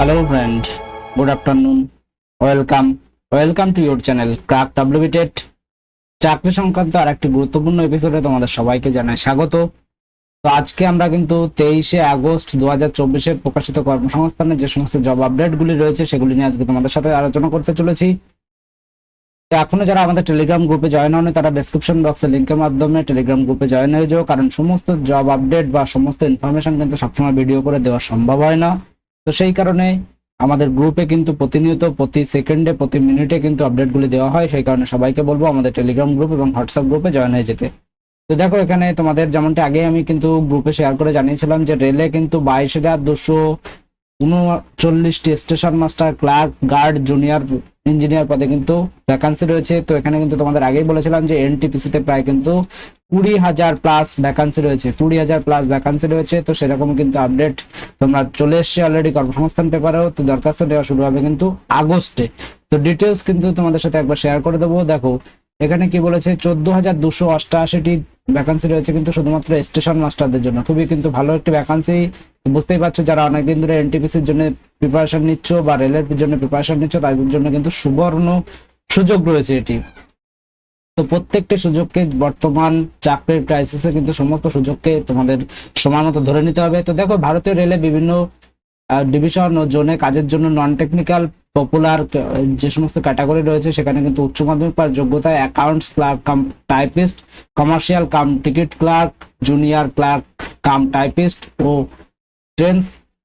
Hello friend, good afternoon. Welcome to your channel Crack WBTET। চাকরি সংক্রান্ত আর একটি গুরুত্বপূর্ণ এপিসোডে তোমাদের সবাইকে জানাই স্বাগত। তো আজকে আমরা কিন্তু 23শে আগস্ট 2024 প্রকাশিত কর্মসংস্থানের যে সমস্ত জব আপডেটগুলি রয়েছে সেগুলি নিয়ে আজকে তোমাদের সাথে আলোচনা করতে চলেছি। তো এখনো যারা আমাদের টেলিগ্রাম গ্রুপে জয়েন হয়নি তারা ডেসক্রিপশন বক্সে লিংকের মাধ্যমে টেলিগ্রাম গ্রুপে জয়েন হয়ে যাও, কারণ সমস্ত জব আপডেট বা সমস্ত ইনফরমেশন কিন্তু সবসময় ভিডিও করে দেওয়া সম্ভব হয় না। তো সেই কারণে আমাদের গ্রুপে কিন্তু প্রতিনিয়ত প্রতি সেকেন্ডে প্রতি মিনিটে কিন্তু আপডেটগুলি দেওয়া হয়। সেই কারণে সবাইকে বলবো আমাদের টেলিগ্রাম গ্রুপ এবং হোয়াটসঅ্যাপ গ্রুপে জয়েন হয়ে যেতে। তো দেখো এখানে তোমাদের যেমনটা আগে আমি কিন্তু গ্রুপে শেয়ার করে জানিয়েছিলাম যে রেলে কিন্তু 22,239টি station master, clerk, guard, junior engineer পদে কিন্তু ভ্যাকান্সি রয়েছে। তো এখানে কিন্তু তোমাদের আগেই বলেছিলাম যে এনটিপিসিতে প্রায় কিন্তু 20,000 প্লাস ভ্যাকান্সি রয়েছে, 20,000 প্লাস ভ্যাকান্সি রয়েছে। তো সেরকম কিন্তু আপডেট তোমরা চলে এসছে অলরেডি কর্মসংস্থান পেপারেও। তো দরখাস্ত দেওয়া শুরু হবে কিন্তু আগস্টে। তো ডিটেলস কিন্তু তোমাদের সাথে একবার শেয়ার করে দেবো। দেখো এখানে কি বলেছে, 14,288টি ভ্যাকান্সি রয়েছে কিন্তু শুধুমাত্র স্টেশন মাস্টারদের জন্য। খুবই কিন্তু ভালো একটি ভ্যাকান্সি। বুঝতেই পারছো যারা অনেকদিন ধরে এনটিপিসির জন্য প্রিপারেশন নিচ্ছ বা রেলের জন্য প্রিপারেশন নিচ্ছ তাদের জন্য কিন্তু সুবর্ণ সুযোগ রয়েছে এটি। তো প্রত্যেকটি সুযোগকে বর্তমান চাকরির ক্রাইসিসে কিন্তু সমস্ত সুযোগকে তোমাদের সমান মতো ধরে নিতে হবে। তো দেখো ভারতীয় রেলে বিভিন্ন ডিভিশন ও জোনে কাজের জন্য নন টেকনিক্যাল পপুলার যে সমস্ত ক্যাটাগরি রয়েছে সেখানে কিন্তু উচ্চ মাধ্যমিক পাস যোগ্যতায় accounts clerk cum typist, commercial cum ticket clerk, junior clerk cum typist ও ট্রেন্স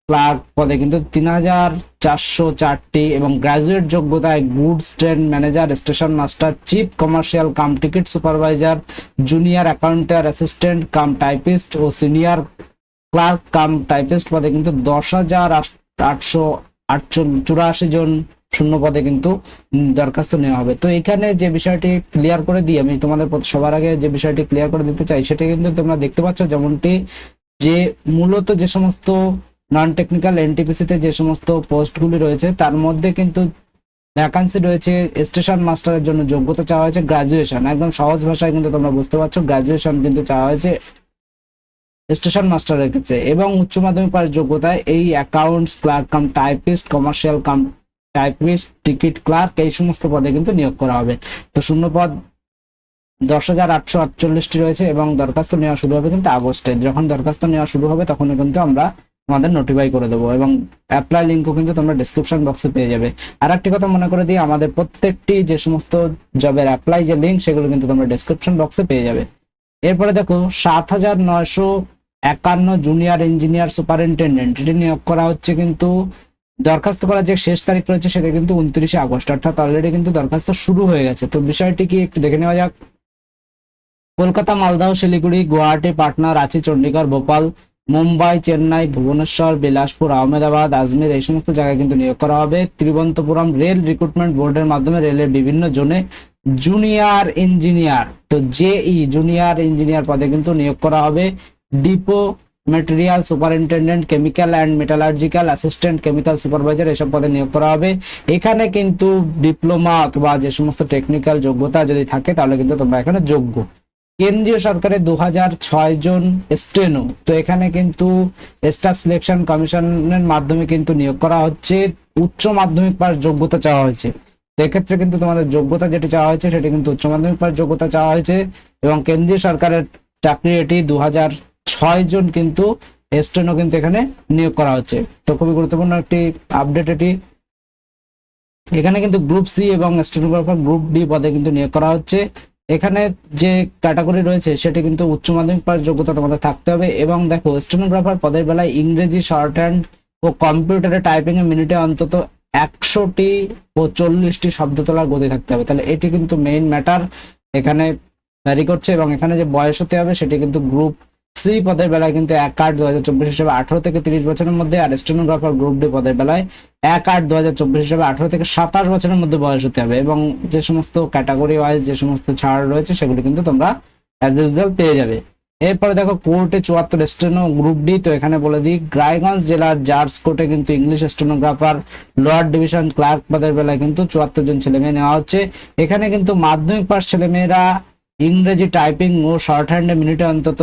ক্লার্ক পদে কিন্তু 3,404টি এবং গ্রাজুয়েট যোগ্যতায় goods train manager, station master, chief commercial cum ticket supervisor, junior accountant assistant cum typist ও senior clerk cum typist পদে কিন্তু 10,884 জন শূন্য পদে কিন্তু দরখাস্ত নেওয়া হবে। তো এখানে যে বিষয়টি ক্লিয়ার করে দিই আমি তোমাদের সবার আগে যে বিষয়টি ক্লিয়ার করে দিতে চাই সেটা কিন্তু তোমরা দেখতে পাচ্ছ যেমনটি যে মূলত যে সমস্ত নন টেকনিক্যাল এনটিপিসিতে যে সমস্ত পোস্টগুলি রয়েছে তার মধ্যে কিন্তু ভ্যাকান্সি রয়েছে। স্টেশন মাস্টারের জন্য যোগ্যতা চাওয়া হয়েছে গ্রাজুয়েশন, একদম সহজ ভাষায় কিন্তু তোমরা বুঝতে পারছো গ্রাজুয়েশন কিন্তু চাওয়া হয়েছে স্টেশন মাস্টারের ক্ষেত্রে। এবং উচ্চ মাধ্যমিক পাস যোগ্যতায় এই accounts clerk cum typist, commercial cum typist, ticket clerk এই সমস্ত পদে কিন্তু নিয়োগ করা হবে। তো শূন্য পদ 10,848টি রয়েছে এবং দরখাস্ত নেওয়া শুরু হবে কিন্তু আগস্টে। যখন দরখাস্ত নেওয়া শুরু হবে তখন কিন্তু আমরা আমাদের নোটিফাই করে দেবো এবং অ্যাপ্লাই লিঙ্কও কিন্তু তোমরা ডিসক্রিপশন বক্সে পেয়ে যাবে। আর একটি কথা মনে করে দিই, আমাদের প্রত্যেকটি যে সমস্ত জবের অ্যাপ্লাই যে লিঙ্ক সেগুলো কিন্তু তোমরা ডিসক্রিপশন বক্সে পেয়ে যাবে। এরপরে দেখো 7,951 জুনিয়র ইঞ্জিনিয়ার সুপারিনটেন্ডেন্ট এটি নিয়োগ করা হচ্ছে কিন্তু দরখাস্ত করার যে শেষ তারিখ রয়েছে সেটা কিন্তু 29শে আগস্ট, অর্থাৎ অলরেডি কিন্তু দরখাস্ত শুরু হয়ে গেছে। তো বিষয়টি কি একটু দেখে নেওয়া যাক। কলকাতা, মালদহ, শিলিগুড়ি, গুয়াহাটি, পাটনা, রাঁচি, চণ্ডীগড়, ভোপাল, মুম্বাই, চেন্নাই, ভুবনেশ্বর, বিলাসপুর, আহমেদাবাদ, আজমির এই সমস্ত জায়গায় কিন্তু নিয়োগ করা হবে। তিরুবনন্তপুরম রেল রিক্রুটমেন্ট বোর্ডের মাধ্যমে রেলের বিভিন্ন জোনে জুনিয়র ইঞ্জিনিয়ার, তো জেই জুনিয়র ইঞ্জিনিয়ার পদে কিন্তু নিয়োগ করা হবে। Depot material superintendent, chemical and metallurgical assistant, chemical supervisor এসব পদে নিয়োগ করা হবে। এখানে কিন্তু ডিপ্লোমা অথবা যে সমস্ত টেকনিক্যাল যোগ্যতা যদি থাকে তাহলে কিন্তু তোমরা এখানে যোগ্য। কেন্দ্রীয় সরকারের 2006 জন স্টেনো, তো এখানে কিন্তু স্টাফ সিলেকশন কমিশনের মাধ্যমে কিন্তু নিয়োগ করা হচ্ছে। উচ্চ মাধ্যমিক পাস যোগ্যতা চাওয়া হয়েছে। তো এক্ষেত্রে কিন্তু তোমাদের যোগ্যতা যেটি চাওয়া হয়েছে সেটি কিন্তু উচ্চ মাধ্যমিক পাস যোগ্যতা চাওয়া হয়েছে এবং কেন্দ্রীয় সরকারের চাকরি এটি 2006 জন কিন্তু স্টেনো কিন্তু এখানে নিয়োগ করা হচ্ছে। তো খুবই গুরুত্বপূর্ণ একটি আপডেট এটি। এখানে কিন্তু গ্রুপ সি এবং স্টেনোগ্রাফার গ্রুপ ডি পদে কিন্তু নিয়োগ করা হচ্ছে। এখানে যে ক্যাটাগরি রয়েছে সেটি কিন্তু উচ্চ মাধ্যমিক পাস যোগ্যতা তোমাদের থাকতে হবে। এবং দেখো স্টেনোগ্রাফার পদের বেলায় ইংরেজি শর্ট হ্যান্ড ও কম্পিউটারে টাইপিং এ মিনিটে অন্তত 100টি ও 40টি শব্দ তোলার গতি থাকতে হবে। তাহলে এটি কিন্তু মেইন ম্যাটার এখানে ভ্যারি করছে। এবং এখানে যে বয়স হতে হবে সেটি কিন্তু গ্রুপ সি পদের বেলায় কিন্তু 1/8/2024 হিসেবে 18 থেকে 30 বছরের মধ্যে, আর স্টেনোগ্রাফার গ্রুপ ডি পদের বেলায় 1/8/2024 হিসেবে 18 থেকে 27 বছরের মধ্যে বয়স হতে হবে। এবং যে সমস্ত ক্যাটাগরি ওয়াইজ যে সমস্ত ছাড় রয়েছে সেগুলি কিন্তু তোমরা অ্যাজ ইউজুয়াল পেয়ে যাবে। এরপরে দেখো কোর্টে 74 স্টেনো গ্রুপ ডি। তো এখানে বলে দিই রায়গঞ্জ জেলার জার্জ কোর্টে কিন্তু English stenographer lower division clerk পদের বেলায় কিন্তু 74 জন ছেলে মেয়ে নেওয়া হচ্ছে। এখানে কিন্তু মাধ্যমিক পাস ছেলে মেয়েরা ইংরেজি টাইপিং ও শর্ট হ্যান্ডে মিনিটে অন্তত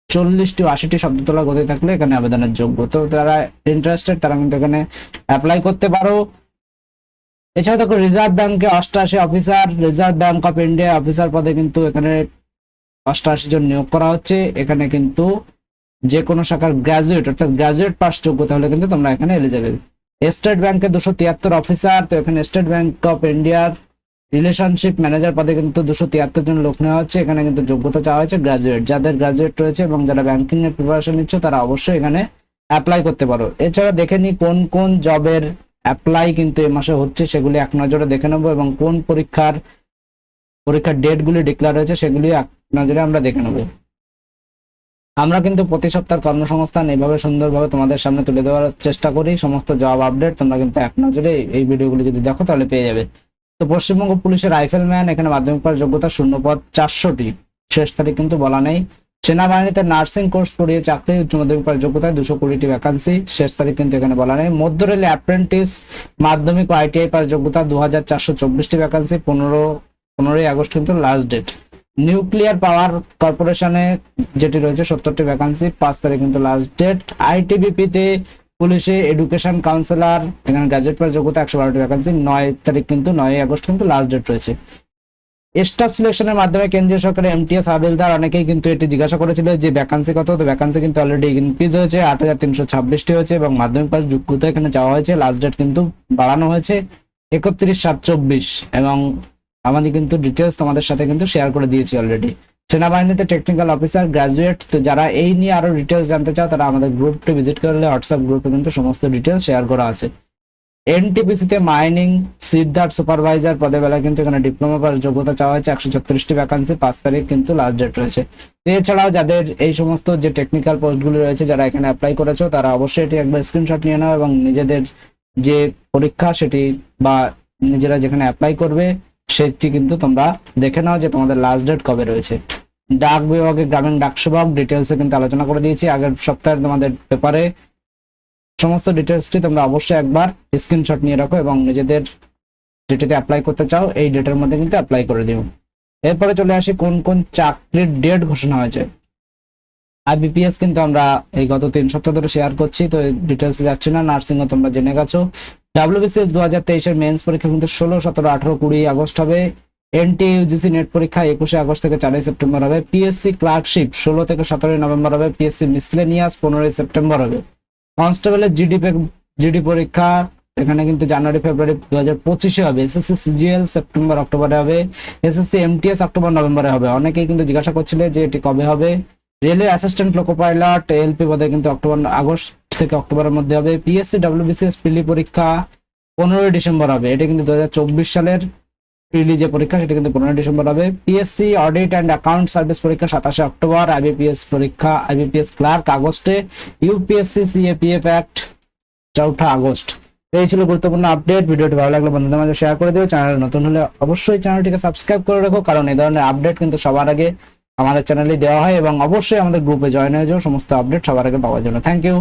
40 to 80টি শব্দ তোলা গতি থাকলে এখানে আবেদনের যোগ্য। তো যারা ইন্টারেস্টেড তারা কিন্তু এখানে অ্যাপ্লাই করতে পারো। এছাড়া দেখো রিজার্ভ ব্যাংকে 88 officer, reserve bank of India officer পদে কিন্তু এখানে 88 জন নিয়োগ করা হচ্ছে। এখানে কিন্তু যে কোনো শাখার গ্রাজুয়েট অর্থাৎ গ্রাজুয়েট পাস যোগ্যতা হলে কিন্তু তোমরা এখানে এলিজিবল। স্টেট ব্যাংকে 273 অফিসার, তো এখানে স্টেট ব্যাংক অফ ইন্ডিয়ার রিলেশনশিপ ম্যানেজার পদে কিন্তু 273 জন লোক নেওয়া হচ্ছে। এখানে কিন্তু যোগ্যতা চাওয়া হয়েছে গ্রাজুয়েট। যাদের গ্রাজুয়েট রয়েছে এবং যারা ব্যাংকিং এর প্রিপারেশন নিচ্ছ তারা অবশ্যই এখানে অ্যাপ্লাই করতে পারো। এছাড়া দেখে নি কোন কোন জবের অ্যাপ্লাই কিন্তু এই মাসে হচ্ছে, সেগুলি এক নজরে দেখে নেবো এবং কোন পরীক্ষার ডেট গুলি ডিক্লেয়ার হয়েছে সেগুলি এক নজরে আমরা দেখে নেবো। আমরা কিন্তু প্রতি সপ্তাহ কর্মসংস্থান এইভাবে সুন্দরভাবে তোমাদের সামনে তুলে দেওয়ার চেষ্টা করি। সমস্ত জব আপডেট তোমরা কিন্তু এক নজরে এই ভিডিওগুলি যদি দেখো তাহলে পেয়ে যাবে। তো পশ্চিমবঙ্গ পুলিশের রাইফেলম্যান, এখানে মাধ্যমিক পাস যোগ্যতা, শূন্য পদ 400টি, শেষ তারিখ কিন্তু বলা নেই। সেনাবাহিনীতে নার্সিং কোর্স পড়িয়ে চাকরি, উচ্চ মাধ্যমিক পাস যোগ্যতায় 220টি ভ্যাকান্সি, শেষ তারিখ কিন্তু এখানে বলা নেই। মধ্য রেলে অ্যাপ্রেন্টিস মাধ্যমিক ও আইটিআই পাস যোগ্যতা 2424টি ভ্যাকান্সি, 15ই আগস্ট কিন্তু লাস্ট ডেট। নিউক্লিয়ার পাওয়ার কর্পোরেশনে যেটি রয়েছে 70টি ভ্যাকান্সি, 5 তারিখ কিন্তু লাস্ট ডেট। আইটিবিপি তে পুলিশে এডুকেশন কাউন্সিলর, এখানে গ্রাজুয়েট পাস যোগ্যতা 112টি ভ্যাকান্সি, 9 তারিখ কিন্তু 9ই আগস্ট কিন্তু লাস্ট ডেট রয়েছে। স্টাফ সিলেকশনের মাধ্যমে কেন্দ্রীয় সরকারের এমটিএস হাবিলদার, অনেকেই কিন্তু এটি জিজ্ঞাসা করেছিল যে ভ্যাকান্সি কত, তো ভ্যাকান্সি কিন্তু অলরেডি ইনক্রিজ হয়েছে, 8326টি হয়েছে এবং মাধ্যমিক পাস যোগ্যতা এখানে চাওয়া হয়েছে। লাস্ট ডেট কিন্তু বাড়ানো হয়েছে 31/7/24 এবং আমাদের কিন্তু ডিটেলস তোমাদের সাথে কিন্তু শেয়ার করে দিয়েছি অলরেডি। সেনাবাহিনীতে টেকনিক্যাল অফিসার গ্রাজুয়েট, তো যারা এই নিয়ে আরো ডিটেলস জানতে চাও তারা আমাদের গ্রুপটি ভিজিট করলে হোয়াটসঅ্যাপ গ্রুপে কিন্তু সমস্ত ডিটেলস শেয়ার করা আছে। এনটিপিসি তে মাইনিং সিদ্ধার্থ সুপারভাইজার পদে বেলা কিন্তু এখানে ডিপ্লোমা পাস যোগ্যতা চাওয়া হয়েছে, 136টি ভ্যাকান্সি, 5 তারিখ কিন্তু লাস্ট ডেট রয়েছে। এছাড়াও যাদের এই সমস্ত যে টেকনিক্যাল পোস্টগুলো রয়েছে যারা এখানে অ্যাপ্লাই করেছো তারা অবশ্যই এটি একবার স্ক্রিনশট নিয়ে নাও এবং নিজেদের যে পরীক্ষা সেটি বা নিজেরা যেখানে অ্যাপ্লাই করবে সেটি কিন্তু তোমরা দেখে নাও যে তোমাদের লাস্ট ডেট কবে রয়েছে। ডাক বিভাগে গ্রামীণ ডাক সেবক ডিটেলসে কিন্তু আলোচনা করে দিয়েছি আগের সপ্তাহে তোমাদের পেপারে। সমস্ত ডিটেলসটি তোমরা অবশ্যই একবার স্ক্রিনশট নিয়ে রাখো এবং নিজেদের যেটিতে অ্যাপ্লাই করতে চাও এই ডেটের মধ্যে কিন্তু অ্যাপ্লাই করে দিও। এরপরে চলে আসি কোন কোন চাকরির ডেট ঘোষণা হয়েছে। আইবিপিএস কিন্তু আমরা এই গত 3 সপ্তাহ ধরে শেয়ার করছি, তো ডিটেলসে যাচ্ছি না। নার্সিং ও তোমরা জেনে গেছো। ডাব্লিউবিসিএস 2023 এর মেন্স পরীক্ষা কিন্তু 16, 17, 18, 20 আগস্ট হবে। এনটিএ ইউজিসি নেট পরীক্ষা 21 আগস্ট থেকে 4 সেপ্টেম্বর হবে। পিএসসি ক্লার্কশিপ 16 থেকে 17 নভেম্বর হবে। পিএসসি মিসলেনিয়াস 15 সেপ্টেম্বর হবে। কনস্টেবলের জিডি পরীক্ষা এখানে কিন্তু জানুয়ারি ফেব্রুয়ারি 2025 হবে। এসএসসি সিজিএল সেপ্টেম্বর অক্টোবরে হবে। এসএসসি এমটিএস অক্টোবর নভেম্বরে হবে। অনেকেই কিন্তু জিজ্ঞাসা করছিল যে এটি কবে হবে। Railway assistant loco pilot LP পদে কিন্তু আগস্ট থেকে অক্টোবরের মধ্যে হবে। পিএসসি ডাব্লিউবিসিএস প্রিলি পরীক্ষা 15 ডিসেম্বর হবে। এটা কিন্তু 2024 সালের প্রিলি যে পরীক্ষা সেটা কিন্তু 15 ডিসেম্বর হবে। PSC audit and account service পরীক্ষা 27 অক্টোবর। আইবিপিএস পরীক্ষা আইবিপিএস ক্লার্ক আগস্টে। UPSC CAPF act 4 August. এই ছিল গুরুত্বপূর্ণ আপডেট। ভিডিওটি ভালো লাগলে বন্ধুদের মাঝে শেয়ার করে দিও। চ্যানেল নতুন হলে অবশ্যই চ্যানেলটিকে সাবস্ক্রাইব করে রাখো, কারণ এই ধরনের আপডেট কিন্তু সবার আগে আমাদের চ্যানেলে দেওয়া হয় এবং অবশ্যই আমাদের গ্রুপে জয়েন হয়ে যাও সমস্ত আপডেট সবার আগে পাওয়ার জন্য। Thank you.